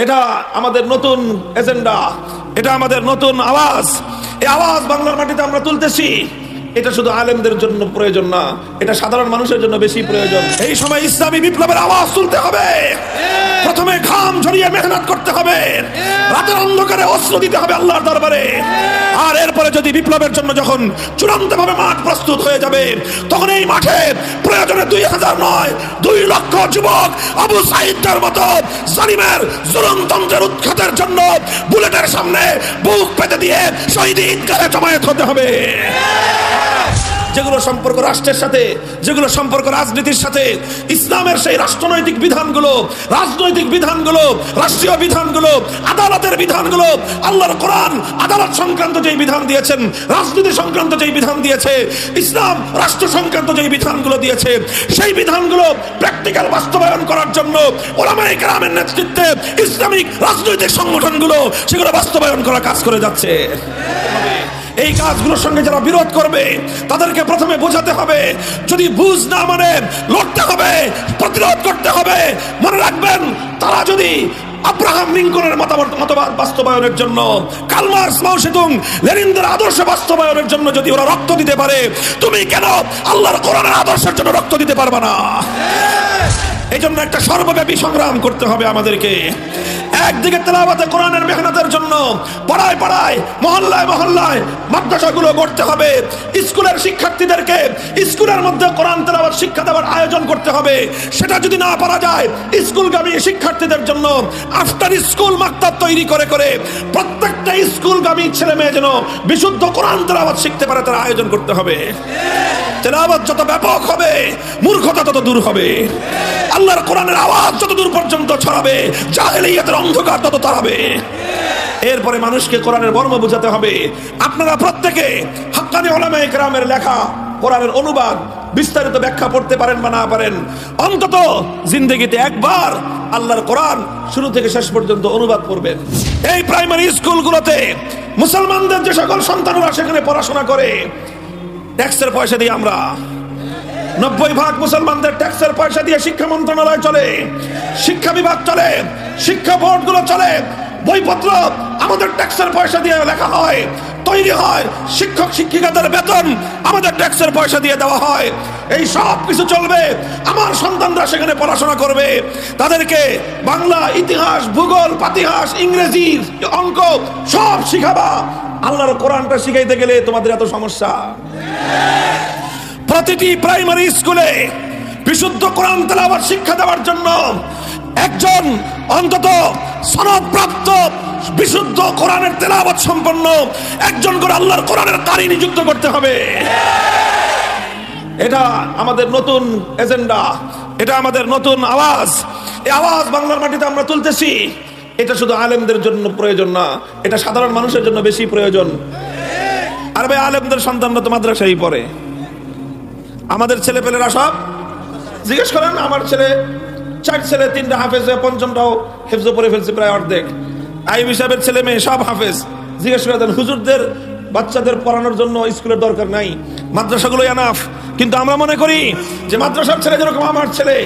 এটা আমাদের নতুন এজেন্ডা, এটা আমাদের নতুন আওয়াজ। এই আওয়াজ বাংলার মাটিতে আমরা তুলতেছি। এটা শুধু আলেমদের জন্য প্রয়োজন না, এটা সাধারণ মানুষের জন্য বেশি প্রয়োজন। এই সময় ইসলামী বিপ্লবের আওয়াজ তুলতে হবে। প্রথমে ঘাম ঝরিয়ে মেহনত করতে হবে, রাতের অন্ধকারে অস্ত্র দিতে হবে আল্লাহর দরবারে। আর এরপরে যদি বিপ্লবের জন্য যখন চূড়ান্তভাবে মাঠ প্রস্তুত হয়ে যাবে, তখন এই মাঠে প্রয়োজনে 2000 নয় 2 লক্ষ যুবক আবু সাঈদের মতো জালিমের জুলুমতন্ত্রের উৎখাতের জন্য বুলেটের সামনে বুক পেতে দিয়ে শহীদ ঈদগাহে জমায়েত হতে হবে। যেগুলো সম্পর্ক রাষ্ট্রের সাথে, যেগুলো সম্পর্ক রাজনীতির সাথে, ইসলামের সেই রাষ্ট্রনৈতিক বিধানগুলো, রাজনৈতিক বিধানগুলো, রাষ্ট্রীয় বিধানগুলো, আদালতের বিধানগুলো, আল্লাহর কোরআন আদালত সংক্রান্ত যেই বিধান দিয়েছেন, রাজনীতি সংক্রান্ত যেই বিধান দিয়েছে, ইসলাম রাষ্ট্র সংক্রান্ত যেই বিধানগুলো দিয়েছে, সেই বিধানগুলো প্র্যাকটিক্যাল বাস্তবায়ন করার জন্য উলামায়ে কেরামের নেতৃত্বে ইসলামিক রাজনৈতিক সংগঠনগুলো সেগুলো বাস্তবায়ন করার কাজ করে যাচ্ছে। এই কাজগুলোর সঙ্গে যারা বিরোধ করবে তাদেরকে প্রথমে বোঝাতে হবে, যদি বুঝ না মানে লড়তে হবে, প্রতিরোধ করতে হবে। মনে রাখবেন, তারা যদি আব্রাহাম লিঙ্কনের মতবাদ বাস্তবায়নের জন্য, কার্ল মার্কস, মাও সেতুং, লেনিনদের আদর্শ বাস্তবায়নের জন্য যদি ওরা রক্ত দিতে পারে, তুমি কেন আল্লাহর কোরআনের আদর্শের জন্য রক্ত দিতে পারবে না? এই জন্য একটা সর্বব্যাপী সংগ্রাম করতে হবে আমাদেরকে। একদিকে তেলাওয়াতে কোরআনের মেহনতের জন্য পাড়ায় পাড়ায়, মহল্লায় মহল্লায় মাদ্রাসাগুলো গড়তে হবে। স্কুলের শিক্ষার্থীদেরকে স্কুলের মধ্যে কোরআন তেলাওয়াত শিক্ষা দেওয়ার আয়োজন করতে হবে। সেটা যদি না পারা যায়, স্কুলগামী শিক্ষার্থীদের জন্য আফটার স্কুল মাকতাব তৈরি করে করে প্রত্যেকটা স্কুলগামী ছেলে মেয়ে যেন বিশুদ্ধ কোরআন তেলাওয়াত শিখতে পারে, তার আয়োজন করতে হবে। তেলাওয়াত যত ব্যাপক হবে, মূর্খতা তত দূর হবে। আল্লাহর কোরআনের আওয়াজ যত দূর পর্যন্ত ছড়াবে, জাহেলিয়াতের অন্ধকার তত তাড়াবে। এরপরে মানুষকে কোরআনের মর্ম বোঝাতে হবে। আপনারা প্রত্যেকে হাক্কানি উলামায়ে কেরামের লেখা কোরআনের অনুবাদ, বিস্তারিত ব্যাখ্যা পড়তে পারেন বা না পারেন, অন্তত জিন্দেগিতে একবার আল্লাহর কোরআন শুরু থেকে শেষ পর্যন্ত অনুবাদ করবেন। এই প্রাইমারি স্কুলগুলোতে মুসলমানদের যে সকল সন্তানরা সেখানে পড়াশোনা করে, ট্যাক্সের পয়সা দিয়ে, আমরা 90% মুসলমানদের ট্যাক্সের পয়সা দিয়ে শিক্ষা মন্ত্রণালয় চলে, শিক্ষা বিভাগ চলে, শিক্ষা বোর্ডগুলো চলে, বইপত্র আমাদের ট্যাক্সের পয়সা দিয়ে লেখা হয়, তৈরি হয়, শিক্ষক শিক্ষিকাদের বেতন আমাদের ট্যাক্সের পয়সা দিয়ে দেওয়া হয়। এই সব কিছু চলবে, আমার সন্তানরা সেখানে পড়াশোনা করবে, তাদেরকে বাংলা, ইতিহাস, ভূগোল, পাতিহাস, ইংরেজি, অঙ্ক সব শিখাবা। আল্লাহর কোরআনটা শিখাইতে গেলে তোমাদের এত সমস্যা? প্রতিটি প্রাইমারি স্কুলে বিশুদ্ধ কোরআন তেলাওয়াত শিক্ষা দেওয়ার জন্য একজন অন্তত সনদপ্রাপ্ত বিশুদ্ধ কোরআনের তেলাওয়াত সম্পন্ন একজন করে আল্লাহর কোরআনের কারি নিযুক্ত করতে হবে। এটা আমাদের নতুন এজেন্ডা, এটা আমাদের নতুন আওয়াজ। এই আওয়াজ বাংলার মাটিতে আমরা তুলতেছি। এটা শুধু আলেমদের জন্য প্রয়োজন না, এটা সাধারণ মানুষের জন্য বেশি প্রয়োজন। আর ভাই, আলেমদের সন্তানরা তো মাদ্রাসায় পড়ে, আমাদের ছেলে পেলেরা সব জিজ্ঞেস করেন। আমার ছেলে 4 ছেলে 3টা হাফেজ, 5মটাও হেফজ পড়ে ফেলছে প্রায় অর্ধেক। আইবি সাহেবের ছেলে মেয়ে সব হাফেজ। জিজ্ঞেস করে দেন, হুজুরদের বাচ্চাদের পড়ানোর জন্য স্কুলের দরকার নাই, মাদ্রাসাগুলো এনাফ। কিন্তু আমরা মনে করি যে মাদ্রাসার ছেলে যেরকম আমার ছেলে,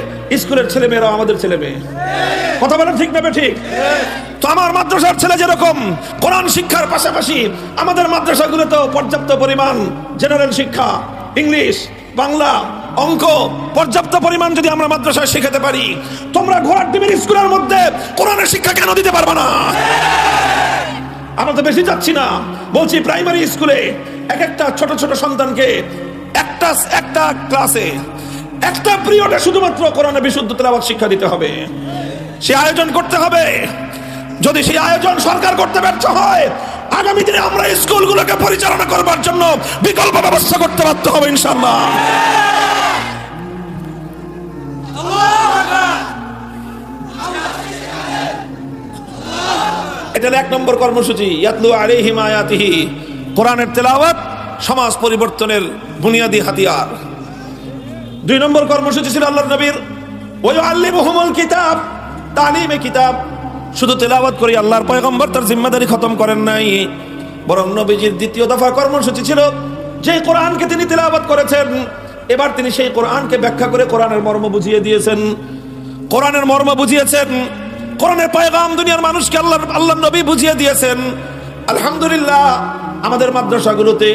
স্কুলের ছেলে মেয়েরাও আমাদের ছেলে মেয়ে। কথা বলেন ঠিক না ঠিক? তো আমার মাদ্রাসার ছেলে যেরকম কোরআন শিক্ষার পাশাপাশি আমাদের মাদ্রাসাগুলোতে পর্যাপ্ত পরিমাণ জেনারেল শিক্ষা, ইংলিশ, বাংলা, অঙ্ক পর্যাপ্ত পরিমাণ যদি আমরা মাদ্রাসায় শেখাতে পারি, তোমরা ঘোড়ার ডিমের স্কুলের মধ্যে কোরআনের শিক্ষা কেন দিতে পারবে না? আমরা তো বেশি যাচ্ছি না, বলছি প্রাইমারি স্কুলে এক একটা ছোট ছোট সন্তানকে একটা ক্লাসে একটা পিরিয়ডে শুধুমাত্র কোরআনের বিশুদ্ধ তেলাওয়াত শিক্ষা দিতে হবে। সে আয়োজন করতে হবে। যদি সেই আয়োজন সরকার করতে ব্যর্থ হয়, আগামী দিনে আমরা স্কুলগুলোকে পরিচালনা করবার জন্য বিকল্প ব্যবস্থা করতে বাধ্য হবে ইনশাআল্লাহ। এটা 1 নম্বর কর্মসূচি, ইয়াতলু আলাইহিম আয়াতিহি। কোরআনের তেলাওয়াত সমাজ পরিবর্তনের বুনিয়াদি হাতিয়ার। 2 নম্বর কর্মসূচি ছিল আল্লাহর নবীর ওয়ায়ুআল্লিমুহুমুল কিতাব, তালিমে কিতাব। শুধু তেলাওয়াত করে আল্লাহর পয়গম্বর তার জিম্মাদারি খতম করেন নাই, বরং নবীজির 2য় দফা কর্মসূচি ছিল যে কোরআনকে তিনি তেলাওয়াত করেছেন, এবার তিনি সেই কোরআনকে ব্যাখ্যা করে কোরআনের মর্ম বুঝিয়ে দিয়েছেন। কোরআনের মর্ম বুঝিয়েছেন, কোরআনের পয়গাম দুনিয়ার মানুষকে আল্লাহ নবী বুঝিয়ে দিয়েছেন। আলহামদুলিল্লাহ, আমাদের মাদ্রাসাগুলোতে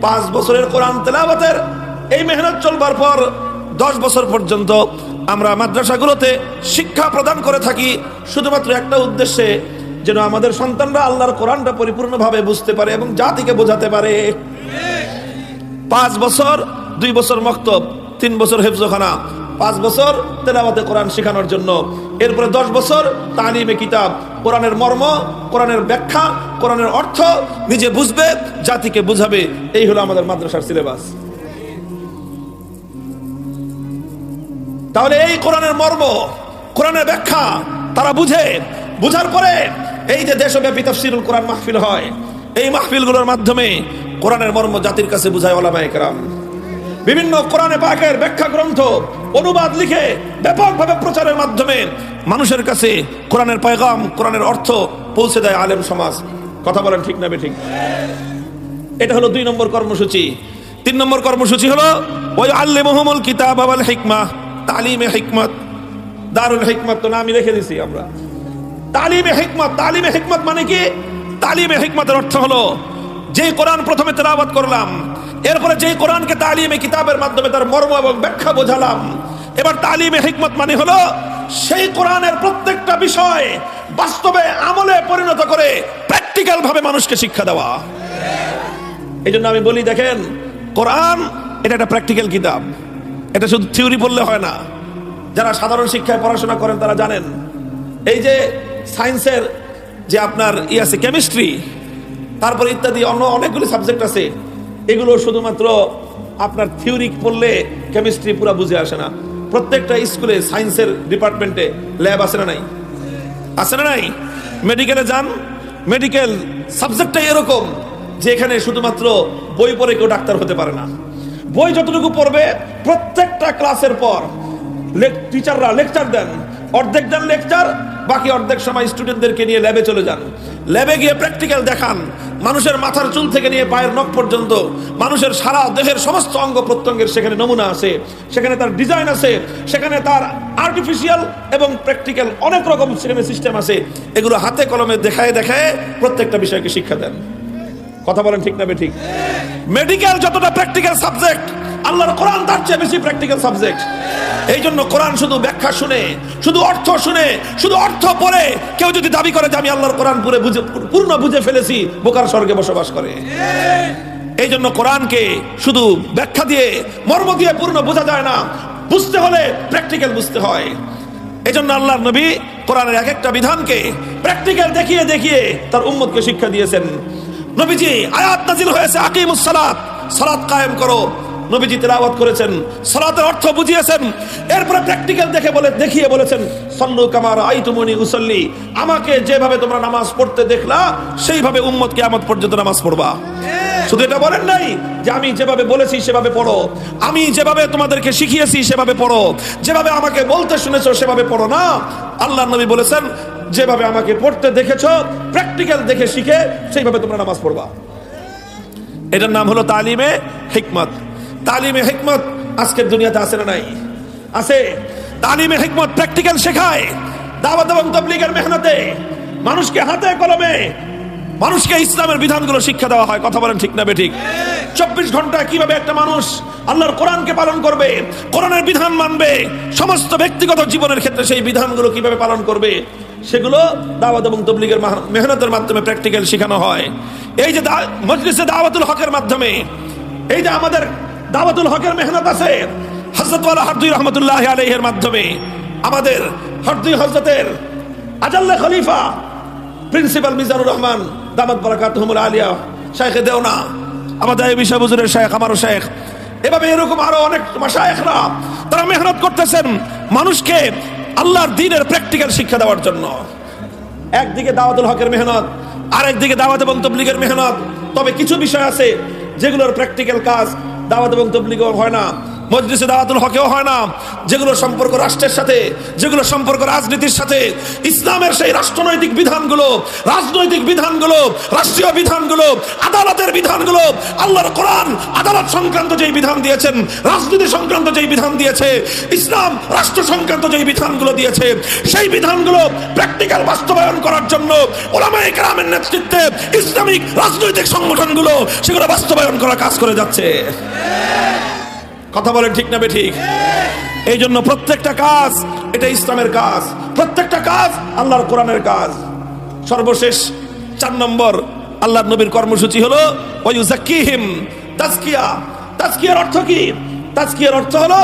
5 বছরের কোরআন তেলাওয়াতের এই মেহনত চলবার পর 10 বছর পর্যন্ত আমরা মাদ্রাসাগুলোতে শিক্ষা প্রদান করে থাকি, শুধুমাত্র একটা উদ্দেশ্যে, যেন আমাদের সন্তানরা আল্লাহর কোরআনটা পরিপূর্ণভাবে বুঝতে পারে এবং জাতিকে বোঝাতে পারে। 5 বছর, 2 বছর মক্তব, 3 বছর হেফজখানা, 5 বছর তেলাওয়াতে কোরআন শেখানোর জন্য, এরপরে 10 বছর তালিমে কিতাব, কোরআনের মর্ম, কোরআনের ব্যাখ্যা, কোরআনের অর্থ নিজে বুঝবে, জাতিকে বুঝাবে। এই হলো আমাদের মাদ্রাসার সিলেবাস। তাহলে এই কোরআনের মর্ম, কোরআনের ব্যাখ্যা তারা বুঝে, বুঝার পরে এই যে দেশব্যাপী তাফসীরুল কোরআন মাহফিল হয়, এই মাহফিলগুলোর মাধ্যমে কোরআনের মর্ম জাতির কাছে বুঝায় ওলামায়ে কেরাম। বিভিন্ন কোরআনে পাকের ব্যাখ্যা গ্রন্থ অনুবাদ লিখে ব্যাপকভাবে প্রচারের মাধ্যমে মানুষের কাছে কোরআনের পয়গাম, কোরআনের অর্থ পৌঁছে দেয় আলেম সমাজ। কথা বলেন ঠিক না বেঠিক? এটা হলো 2 নম্বর কর্মসূচি। 3 নম্বর কর্মসূচি হলো ওয়ায়ুআল্লিমুহুমুল কিতাব ওয়াল হিকমাহ, তালিমে হিকমত। দারুল হিকমত তো নামই রেখে দিছি আমরা। তালিমে হিকমত, তালিমে হিকমত মানে কি? তালিমে হিকমতের অর্থ হলো যে কোরআন প্রথমে তেলাওয়াত করলাম, এরপরে যে কোরআনকে তালিমে কিতাবের মাধ্যমে তার মর্ম এবং ব্যাখ্যা বোঝালাম, এবার তালিমে হিকমত মানে হলো সেই কোরআনের প্রত্যেকটা বিষয় বাস্তবে আমলে পরিণত করে প্র্যাকটিক্যাল ভাবে মানুষকে শিক্ষা দেওয়া। এই জন্য আমি বলি, দেখেন, কোরআন এটা একটা প্র্যাকটিক্যাল কিতাব। এটা শুধু থিওরি বললে হয় না। যারা সাধারণ শিক্ষায় পড়াশোনা করেন তারা জানেন, এই যে সায়েন্সের যে আপনার আছে কেমিস্ট্রি, তারপর ইত্যাদি অন্য অনেকগুলি সাবজেক্ট আছে, এগুলো শুধুমাত্র আপনার থিওরি পড়লে কেমিস্ট্রি পুরো বুঝে আসে না। প্রত্যেকটা স্কুলে সায়েন্সের ডিপার্টমেন্টে ল্যাব আছে না নাই? আছে না নাই? মেডিকেলে যান, মেডিকেল সাবজেক্টটা এরকম যে এখানে শুধুমাত্র বই পড়ে কেউ ডাক্তার হতে পারে না। বই যতটুকু পড়বে, প্রত্যেকটা ক্লাসের পর টিচাররা লেকচার দেন, অর্ধেক দেন লেকচার, বাকি অর্ধেক সময় স্টুডেন্টদেরকে নিয়ে ল্যাবে চলে যান। ল্যাবে গিয়ে প্র্যাকটিক্যাল দেখান। মানুষের মাথার চুল থেকে নিয়ে পায়ের নখ পর্যন্ত মানুষের সারা দেহের সমস্ত অঙ্গ প্রত্যঙ্গের সেখানে নমুনা আছে, সেখানে তার ডিজাইন আছে, সেখানে তার আর্টিফিশিয়াল এবং প্র্যাকটিক্যাল অনেক রকম সেখানে সিস্টেম আছে। এগুলো হাতে কলমে দেখায় দেখায় প্রত্যেকটা বিষয়কে শিক্ষা দেন। কথা বলেন ঠিক না বেঠিক? মেডিকেল যতটা প্র্যাকটিক্যাল সাবজেক্ট, আল্লাহর কোরআন তার চেয়ে বেশি প্র্যাকটিক্যাল সাবজেক্ট। এই জন্য কোরআন শুধু ব্যাখ্যা শুনে, শুধু অর্থ শুনে, শুধু অর্থ পড়ে কেউ যদি দাবি করে যে আমি আল্লাহর কোরআন পূর্ণ বুঝে ফেলেছি, বোকার স্বর্গে বসবাস করে। এই জন্য কোরআনকে শুধু ব্যাখ্যা দিয়ে, মর্ম দিয়ে পূর্ণ বোঝা যায় না। বুঝতে হলে প্র্যাকটিক্যাল বুঝতে হয়। এই জন্য আল্লাহর নবী কোরআনের এক একটা বিধানকে প্র্যাকটিক্যাল দেখিয়ে দেখিয়ে তার উম্মতকে শিক্ষা দিয়েছেন। নবীজি আয়াত নাজিল হয়েছে, আকিমুস সালাত, সালাত কায়েম করো। নবীজি তেলাওয়াত করেছেন, সালাতের অর্থ বুঝিয়েছেন, এরপরে প্র্যাকটিক্যাল দেখিয়ে বলেছেন, সাল্লু কামা রাআইতুমুনি উসাল্লি, আমাকে যেভাবে তোমরা নামাজ পড়তে দেখলা সেইভাবে উম্মত কিয়ামত পর্যন্ত নামাজ পড়বা। শুধু এটা বলেন নাই যে আমি যেভাবে বলেছি সেভাবে পড়ো, আমি যেভাবে তোমাদেরকে শিখিয়েছি সেভাবে পড়ো, যেভাবে আমাকে বলতে শুনেছো সেভাবে পড়ো না। আল্লাহর নবী বলেছেন, যেভাবে আমাকে পড়তে দেখেছো, প্র্যাকটিক্যাল দেখে শিখে সেইভাবে তোমরা নামাজ পড়বা। এটার নাম হলো তালিমে হিকমত। তালিমে হিকমত আজকের দুনিয়াতে আছে না নাই? আছে। তালিমে হিকমত প্র্যাকটিক্যাল শেখায়। দাওয়াত এবং তাবলীগের মেহনতে মানুষকে হাতে কলমে মানুষকে ইসলামের বিধানগুলো শিক্ষা দেওয়া হয়। কথা বলেন ঠিক না বেঠিক? 24 ঘন্টা কিভাবে একটা মানুষ আল্লাহর কোরআনকে পালন করবে, কোরআনের বিধান মানবে, সমস্ত ব্যক্তিগত জীবনের ক্ষেত্রে সেই বিধানগুলো কিভাবে পালন করবে, সেগুলো দাওয়াত এবং তাবলীগের মেহনতের মাধ্যমে প্র্যাকটিক্যাল শেখানো হয়। এই যে মজলিসে দাওয়াতুল হকের মাধ্যমে, এই যে আমাদের দাওয়াতুল হকের মেহনত আছে, হযরত ওয়ালা হারদুই রহমাতুল্লাহি আলাইহির মাধ্যমে আমাদের হারদুই হযরতের আজাল্লা খলিফা প্রিন্সিপাল মিজানুর রহমান দামাত বারাকাতুহুমুল আলিয়া, শাইখে দেওনা, আমাদের এই বিষয় হুজুরের শাইখ, আমারও শাইখ, এভাবে এরকম আরো অনেক মাশায়েখরা তারা মেহনত করতেছেন মানুষকে আল্লাহর দ্বীনের প্র্যাকটিক্যাল শিক্ষা দেওয়ার জন্য। একদিকে দাওয়াতুল হকের মেহনত, আর একদিকে দাওয়াত এবং তাবলীগের মেহনত। তবে কিছু বিষয় আছে যেগুলোর প্র্যাকটিক্যাল কাজ দাওয়াত এবং তাবলীগও হয় না, মজলিসে দাওয়াতুল হকেও হয় না, যেগুলো সম্পর্ক রাষ্ট্রের সাথে, যেগুলো সম্পর্ক রাজনীতির সাথে, ইসলামের সেই রাষ্ট্রনৈতিক বিধানগুলো, রাজনৈতিক বিধানগুলো, রাষ্ট্রীয় বিধানগুলো, আদালতের বিধানগুলো, আল্লাহর কোরআন আদালত সংক্রান্ত যেই বিধান দিয়েছেন, রাজনীতি সংক্রান্ত যেই বিধান দিয়েছে, ইসলাম রাষ্ট্র সংক্রান্ত যেই বিধানগুলো দিয়েছে, সেই বিধানগুলো প্র্যাকটিক্যাল বাস্তবায়ন করার জন্য উলামায়ে কেরামের নেতৃত্বে ইসলামিক রাজনৈতিক সংগঠনগুলো সেগুলো বাস্তবায়ন করার কাজ করে যাচ্ছে। কথা বলেন ঠিক না বেঠিক? এই জন্য প্রত্যেকটা কাজ এটা ইসলামের কাজ, প্রত্যেকটা কাজ আল্লাহর কোরআনের কাজ। সর্বশেষ 4 নম্বর আল্লাহর নবীর কর্মসূচি হলো ওয়ায়ুযাক্কিহিম, তাজকিয়া। তাজকিয়ার অর্থ কি? তাজকিয়ার অর্থ হলো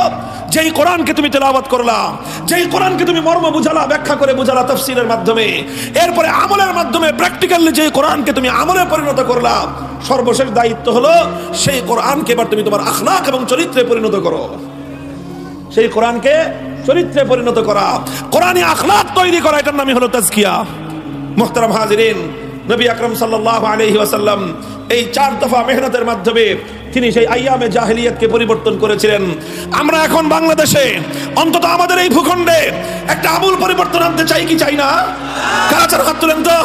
যেই কোরআনকে তুমি তেলাওয়াত করলা, যেই কোরআনকে তুমি মর্ম বুঝালা, ব্যাখ্যা করে বুঝালা তাফসীরের মাধ্যমে, এরপরে আমলের মাধ্যমে প্র্যাকটিক্যালি যেই কোরআনকে তুমি আমলে পরিণত করলা, সর্বশেষ দায়িত্ব হলো সেই কোরআনকে এবার তুমি তোমার আখলাক এবং চরিত্রে পরিণত করো। সেই কোরআনকে চরিত্রে পরিণত করা, কোরআনী আখলাক তৈরি করা, এটার নামই হলো তাজকিয়া। মুহতারাম হাজিরিন, নবী আকরাম সাল্লাল্লাহু আলাইহি ওয়াসাল্লাম এই 4 দফা মেহনতের মাধ্যমে তিনি সেই আইয়ামে জাহেলিয়াতকে পরিবর্তন করেছিলেন। আমরা এখন বাংলাদেশে অন্তত আমাদের এই ভূখণ্ডে একটা আমূল পরিবর্তন আনতে চাই কি চাই না? কারা চার হাত তুলেন তো,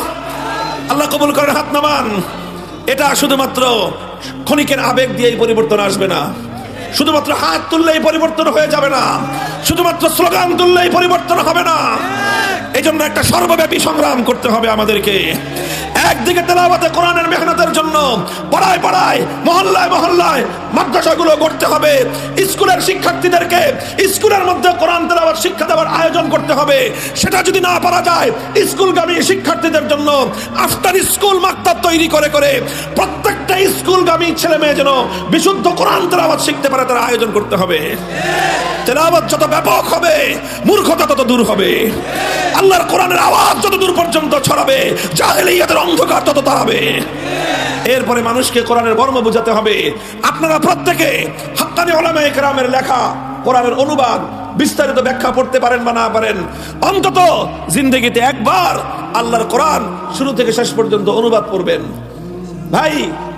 আল্লাহ কবুল করেন, হাত নামান। এটা শুধুমাত্র ক্ষণিকের আবেগ দিয়েই পরিবর্তন আসবে না, শুধুমাত্র হাত তুললেই পরিবর্তন হয়ে যাবে না, শুধুমাত্র স্লোগান তুললেই পরিবর্তন হবে না। এই জন্য একটা সর্বব্যাপী সংগ্রাম করতে হবে আমাদেরকে। একদিকে তেলাওয়াতে কোরআনের মেহনতের জন্য পাড়ায় পাড়ায়, মহল্লায় মহল্লায় মাদ্রাসাগুলো গড়তে হবে, স্কুলের শিক্ষার্থীদেরকে স্কুলের মধ্যে কোরআন তেলাওয়াত শিক্ষা দেওয়ার আয়োজন করতে হবে। সেটা যদি না পারা যায়, স্কুলগামী শিক্ষার্থীদের জন্য আফটার স্কুল মাকতাব তৈরি করে করে প্রত্যেকটা স্কুলগামী ছেলে মেয়ে যেন বিশুদ্ধ কোরআন তেলাওয়াত শিখতে পারে তার আয়োজন করতে হবে। তেলাওয়াত যত ব্যাপক হবে, মূর্খতা তত দূর হবে। আল্লাহর কোরআনের আওয়াজ যত দূর পর্যন্ত ছড়াবে, জাহেলিয়াতের অন্ধকার তত তাড়াবে। এরপরে মানুষকে কোরআনের মর্ম বোঝাতে হবে। আপনারা প্রত্যেকে হাক্কানি উলামায়ে কেরামের লেখা কোরআনের অনুবাদ, বিস্তারিত ব্যাখ্যা পড়তে পারেন বা না পারেন, অন্তত জিন্দেগিতে একবার আল্লাহর কোরআন শুরু থেকে শেষ পর্যন্ত অনুবাদ পড়বেন। ভাই,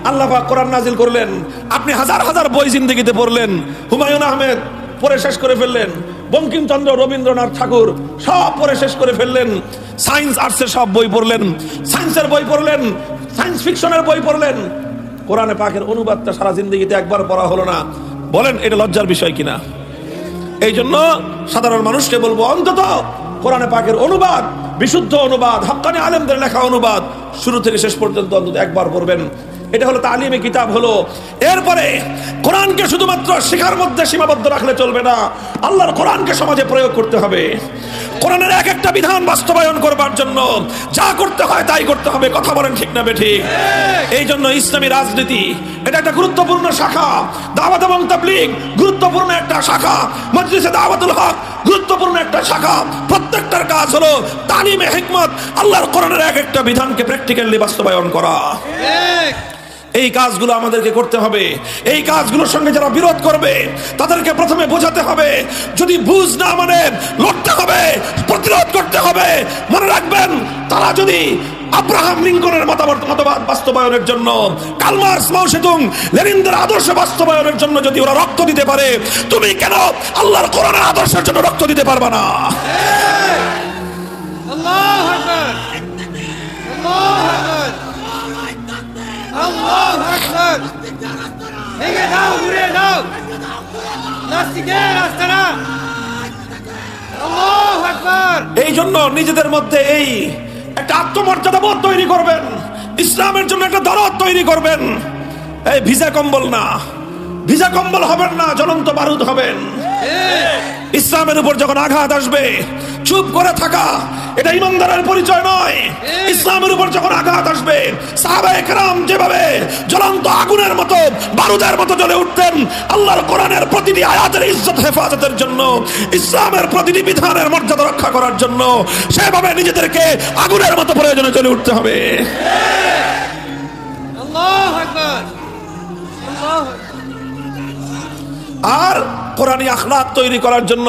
আল্লাহ পাক কোরআন নাজিল করলেন, আপনি হাজার হাজার বই জিন্দেগিতে পড়লেন, হুমায়ুন আহমেদ পড়ে শেষ করে ফেললেন, বঙ্কিমচন্দ্র, রবীন্দ্রনাথ ঠাকুর সব পড়ে শেষ করে ফেললেন, সায়েন্স আর্টসের সব বই পড়লেন, সায়েন্সের বই পড়লেন, সায়েন্স ফিকশনের বই পড়লেন, কোরআনে পাকের অনুবাদটা সারা জিন্দেগিতে একবার পড়া হলো না। বলেন এটা লজ্জার বিষয় কিনা? এই জন্য সাধারণ মানুষকে বলবো, অন্তত কোরআনে পাকের অনুবাদ, বিশুদ্ধ অনুবাদ, হাক্কানি আলেমদের লেখা অনুবাদ শুরু থেকে শেষ পর্যন্ত অন্তত একবার পড়বেন। এটা হলো তালিমে কিতাব হলো। এরপরে কোরআনকে শুধুমাত্র শেখার মধ্যে সীমাবদ্ধ রাখলে চলবে না, আল্লাহর কোরআনকে সমাজে প্রয়োগ করতে হবে। কোরআনের এক একটা বিধান বাস্তবায়ন করবার জন্য যা করতে হয় তাই করতে হবে। কথা বলেন ঠিক না বেঠিক? এই জন্য ইসলামী রাজনীতি এটা একটা গুরুত্বপূর্ণ শাখা, দাওয়াত এবং তাবলীগ গুরুত্বপূর্ণ একটা শাখা, মজলিসে দাওয়াতুল হক গুরুত্বপূর্ণ একটা শাখা। প্রত্যেকটার কাজ হলো তালিমে হিকমত, আল্লাহর কোরআনের এক একটা বিধানকে প্র্যাকটিক্যালি বাস্তবায়ন করা। এই কাজগুলো আমাদেরকে করতে হবে। এই কাজগুলোর সঙ্গে যারা বিরোধ করবে তাদেরকে প্রথমে বোঝাতে হবে, যদি বুঝ না মানে লড়তে হবে, প্রতিরোধ করতে হবে। মনে রাখবেন, তারা যদি আব্রাহাম লিঙ্কনের মতামত বাস্তবায়নের জন্য, কার্ল মার্কস, মাও সেতুং, লেনিনদের আদর্শ বাস্তবায়নের জন্য যদি ওরা রক্ত দিতে পারে, তুমি কেন আল্লাহর কোরআনের আদর্শের জন্য রক্ত দিতে পারবে না? আল্লাহু আকবার, আল্লাহু আকবার, আল্লাহু আকবার। ভেঙে দাও, উড়িয়ে দাও নাস্তিকের আস্তানা। আল্লাহু আকবার। এই জন্য নিজেদের মধ্যে এই একটা আত্মমর্যাদা বোধ তৈরি করবেন, ইসলামের জন্য একটা দরদ তৈরি করবেন। এই ভিজা কম্বল না, ভিজা কম্বল হবেন না, জ্বলন্ত বারুদ হবেন। ইসলামের উপর যখন আঘাত আসবে চুপ করে থাকা এটা ইমানদারের পরিচয় নয়। ইসলামের উপর যখন আঘাত আসবে, সাহাবায়ে কেরাম যেভাবে জ্বলন্ত আগুনের মতো, বারুদের মতো জ্বলে উঠতেন, আল্লাহর কোরআনের প্রতিটি আয়াতের ইজ্জত হেফাজতের জন্য, ইসলামের প্রতিটি বিধানের মর্যাদা রক্ষা করার জন্য সেভাবে নিজেদেরকে আগুনের মতো প্রয়োজনে জ্বলে উঠতে হবে। আল্লাহু আকবার, আল্লাহু আকবার। আর কোরআনী আখলাক তৈরি করার জন্য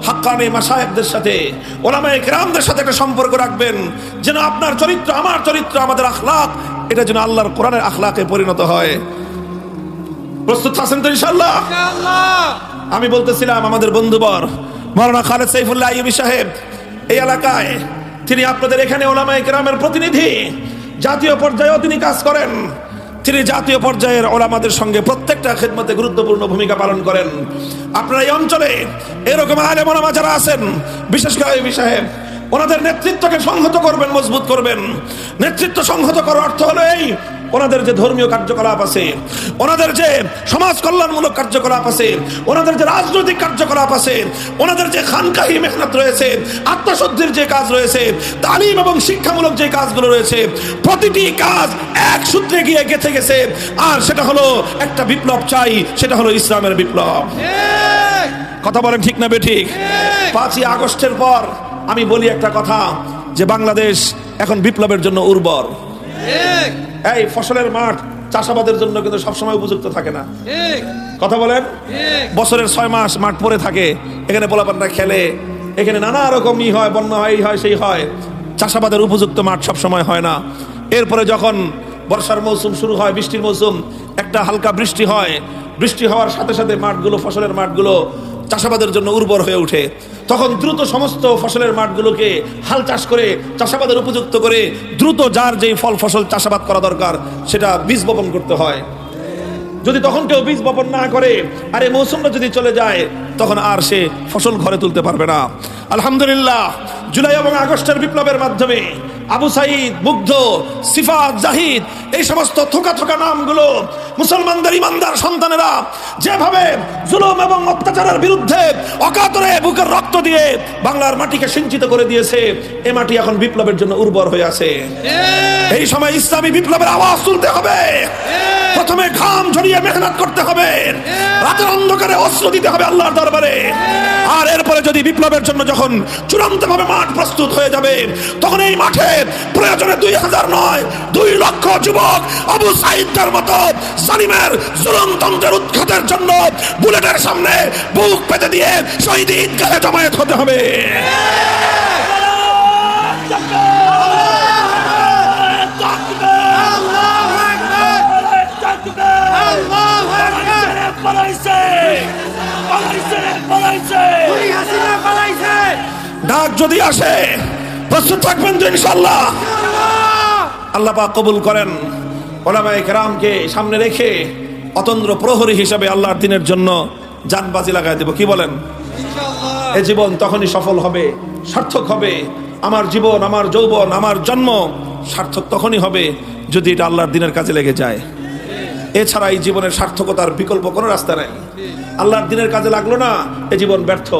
হাক্কানি মাশায়েখদের সাথে, উলামায়ে কেরামদের সাথে একটা সম্পর্ক রাখবেন, যেন আপনার চরিত্র, আমার চরিত্র, আমাদের আখলাক এটা যেন আল্লাহর কোরআনের আখলাকে পরিণত হয়। প্রস্তুত আছেন তো ইনশাআল্লাহ? ইনশাআল্লাহ। আমি বলতেছিলাম আমাদের বন্ধুবর মাওলানা খালেদ সাইফুল্লাহ আইয়ুবী সাহেব এই এলাকায় তিনি আপনাদের এখানে ওলামায়ে কেরামের প্রতিনিধি, জাতীয় পর্যায়েও তিনি কাজ করেন। তিনি জাতীয় পর্যায়ের ওলামাদের সঙ্গে প্রত্যেকটা খেদমতে গুরুত্বপূর্ণ ভূমিকা পালন করেন। আপনারা এই অঞ্চলে এরকম আলেম ওলামা যারা আছেন, বিশেষ করে আইয়ুবী সাহেব, ওনাদের নেতৃত্বকে সংহত করবেন, মজবুত করবেন। নেতৃত্ব সংহত করার অর্থ হলো এই, ওনাদের যে ধর্মীয় কার্যকলাপ আছে, ওনাদের যে সমাজ কল্যাণমূলক কার্যকলাপ আছে, ওনাদের যে রাজনৈতিক কার্যকলাপ আছে, ওনাদের যে খানকাহি মেহনত রয়েছে, আত্মশুদ্ধির যে কাজ রয়েছে, তালিম এবং শিক্ষামূলক যে কাজগুলো রয়েছে, প্রতিটি কাজ এক সূত্রে গিয়ে গেঁথে গেছে। আর সেটা হলো একটা বিপ্লব চাই, সেটা হলো ইসলামের বিপ্লব। কথা বলেন ঠিক না বেঠিক? 5ই আগস্টের পর আমি বলি একটা কথা, যে বাংলাদেশ এখন বিপ্লবের জন্য উর্বর। এই ফসলের মাঠ চাষাবাদের জন্য কিন্তু সবসময় উপযুক্ত থাকে না। কথা বলেন, বছরের 6 মাস মাঠ পড়ে থাকে, এখানে পোলাপানরা খেলে, এখানে নানা রকমই হয়, বন্যা হয়, এই হয় সেই হয়। চাষাবাদের উপযুক্ত মাঠ সবসময় হয় না। এরপরে যখন বর্ষার মৌসুম শুরু হয়, বৃষ্টির মৌসুম, একটা হালকা বৃষ্টি হয়, বৃষ্টি হওয়ার সাথে সাথে মাঠগুলো, ফসলের মাঠগুলো চাষাবাদের জন্য উর্বর হয়ে ওঠে। তখন দ্রুত সমস্ত ফসলের মাঠগুলোকে হাল চাষ করে চাষাবাদের উপযুক্ত করে দ্রুত যার যেই ফল ফসল চাষাবাদ করা দরকার সেটা বীজ বপন করতে হয়। যদি তখন কেউ বীজ বপন না করে আর এই মৌসুমটা যদি চলে যায়, তখন আর সে ফসল ঘরে তুলতে পারবে না। আলহামদুলিল্লাহ, জুলাই এবং আগস্টের বিপ্লবের মাধ্যমে আবু সাইদ, মুগ্ধ, সিফাত, জাহিদ, এই সমস্ত থোকা থোকা নামগুলো মুসলমানদের ইমানদার সন্তানেরা যেভাবে জুলুম এবং অত্যাচারের বিরুদ্ধে অকাতরে বুকের রক্ত দিয়ে বাংলার মাটিকে সিঞ্চিত করে দিয়েছে, এই মাটি এখন বিপ্লবের জন্য উর্বর হয়ে আছে। এই সময় ইসলামী বিপ্লবের আওয়াজ তুলতে হবে। প্রথমে ঘাম ঝরিয়ে মেহনত করতে হবে, রাতের অন্ধকারে অস্ত্র দিতে হবে আল্লাহর দরবারে। আর এরপরে যদি বিপ্লবের জন্য যখন চূড়ান্তভাবে মাঠ প্রস্তুত হয়ে যাবে, তখন এই মাঠে প্রয়োজনে 2000 নয় 2 লক্ষ যুবক আবু সাইদের মতো জালিমের জুলুমতন্ত্রের উৎখাতের জন্য বুলেটের সামনে বুক পেতে দিয়ে শহীদ ঈদগাহে জমায়েত হতে হবে। ডাক যদি আসে প্রস্তুত থাকবেন তো ইনশাআল্লাহ। আল্লাহ পাক কবুল করেন। ওলামায়ে কেরামকে সামনে রেখে অতন্দ্র প্রহরী হিসেবে আল্লাহর দ্বীনের জন্য জান বাজি লাগাই দেব। কি বলেন? এই জীবন তখনই সফল হবে, সার্থক হবে। আমার জীবন, আমার যৌবন, আমার জন্ম সার্থক তখনই হবে যদি এটা আল্লাহর দ্বীনের কাজে লেগে যায়। এছাড়া এই জীবনের সার্থকতার বিকল্প কোনো রাস্তা নাই। আল্লাহর দ্বীনের কাজে লাগলো না, এ জীবন ব্যর্থ।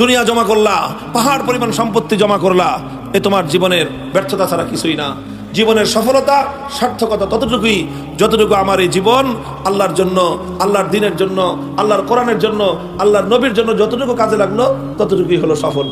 দুনিয়া জমা করলা, পাহাড় পরিমাণ সম্পত্তি জমা করলা, এ তোমার জীবনের ব্যর্থতা ছাড়া কিছুই না। জীবনের সফলতা, সার্থকতা ততটুকুই যতটুকু আমার এই জীবন আল্লাহর জন্য, আল্লাহর দ্বীনের জন্য, আল্লাহর কোরআনের জন্য, আল্লাহর নবীর জন্য যতটুকু কাজে লাগলো ততটুকুই হলো সফল।